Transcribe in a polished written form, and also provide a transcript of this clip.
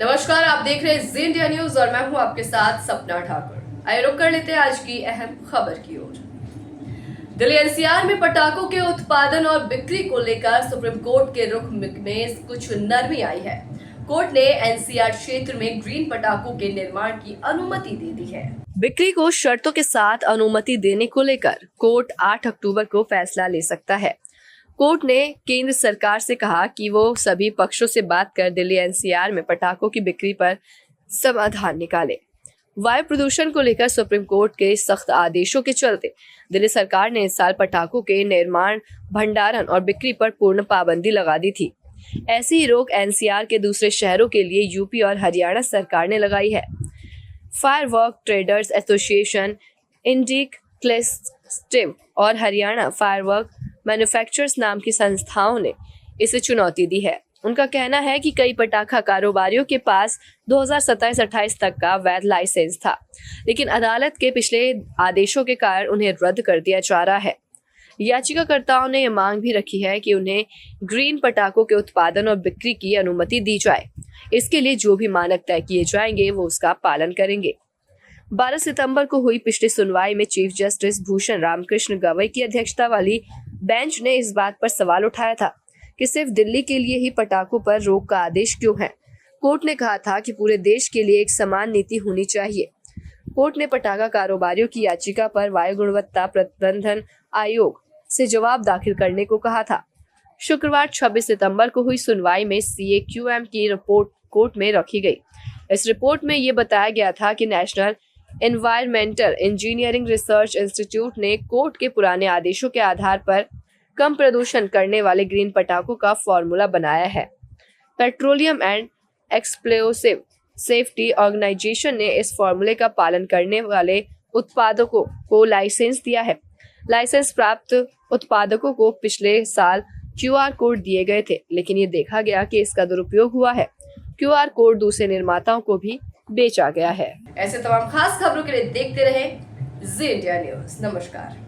नमस्कार, आप देख रहे हैं जी इंडिया न्यूज और मैं हूं आपके साथ सपना ठाकुर। आइए रुक कर लेते हैं आज की अहम खबर की ओर। दिल्ली एनसीआर में पटाखों के उत्पादन और बिक्री को लेकर सुप्रीम कोर्ट के रुख में कुछ नरमी आई है। कोर्ट ने एनसीआर क्षेत्र में ग्रीन पटाखों के निर्माण की अनुमति दे दी है। बिक्री को शर्तों के साथ अनुमति देने को लेकर कोर्ट 8 अक्टूबर को फैसला ले सकता है। कोर्ट ने केंद्र सरकार से कहा कि वो सभी पक्षों से बात कर दिल्ली एनसीआर में पटाखों की बिक्री पर समाधान निकाले। वायु प्रदूषण को लेकर सुप्रीम कोर्ट के सख्त आदेशों के चलते दिल्ली सरकार ने इस साल पटाखों के निर्माण, भंडारण और बिक्री पर पूर्ण पाबंदी लगा दी थी। ऐसी ही रोक एनसीआर के दूसरे शहरों के लिए यूपी और हरियाणा सरकार ने लगाई है। फायरवर्क ट्रेडर्स एसोसिएशन, इंडिक क्लेस्टिव और हरियाणा फायरवर्क मैन्युफैक्चरर्स नाम की संस्थाओं ने इसे चुनौती दी है। उनका कहना है कि कई पटाखा कारोबारियों के पास 2027-28 तक का वैध लाइसेंस था, लेकिन अदालत के पिछले आदेशों के कारण उन्हें रद्द कर दिया जा रहा है। याचिकाकर्ताओं ने यह मांग भी रखी है कि उन्हें ग्रीन पटाखों के उत्पादन और बिक्री की अनुमति दी जाए। इसके लिए जो भी मानक तय किए जाएंगे वो उसका पालन करेंगे। 12 सितंबर को हुई पिछली सुनवाई में चीफ जस्टिस भूषण रामकृष्ण गवई की अध्यक्षता वाली बेंच ने इस बात पर सवाल उठाया था कि सिर्फ दिल्ली के लिए ही पटाखों पर रोक का आदेश क्यों है। कोर्ट ने कहा था कि पूरे देश के लिए एक समान नीति होनी चाहिए। कोर्ट ने पटाखा कारोबारियों की याचिका पर वायु गुणवत्ता प्रबंधन आयोग से जवाब दाखिल करने को कहा था। शुक्रवार 26 सितंबर को हुई सुनवाई में CAQM की रिपोर्ट कोर्ट में रखी गई। इस रिपोर्ट में ये बताया गया था कि national environmental engineering research institute ने कोर्ट के पुराने आदेशों के आधार पर कम प्रदूषण करने वाले ग्रीन पटाखों का फॉर्मूला बनाया है। Petroleum and explosive safety organisation ने इस फॉर्मूले का पालन करने वाले उत्पादकों को लाइसेंस दिया है। लाइसेंस प्राप्त उत्पादकों को पिछले साल QR कोड दिए गए थे, लेकिन ये देखा गया कि इसका दुरुपयोग हुआ है। QR कोड दूसरे निर्माताओं को भी बेचा गया है। ऐसे तमाम खास खबरों के लिए देखते रहे जी इंडिया न्यूज। नमस्कार।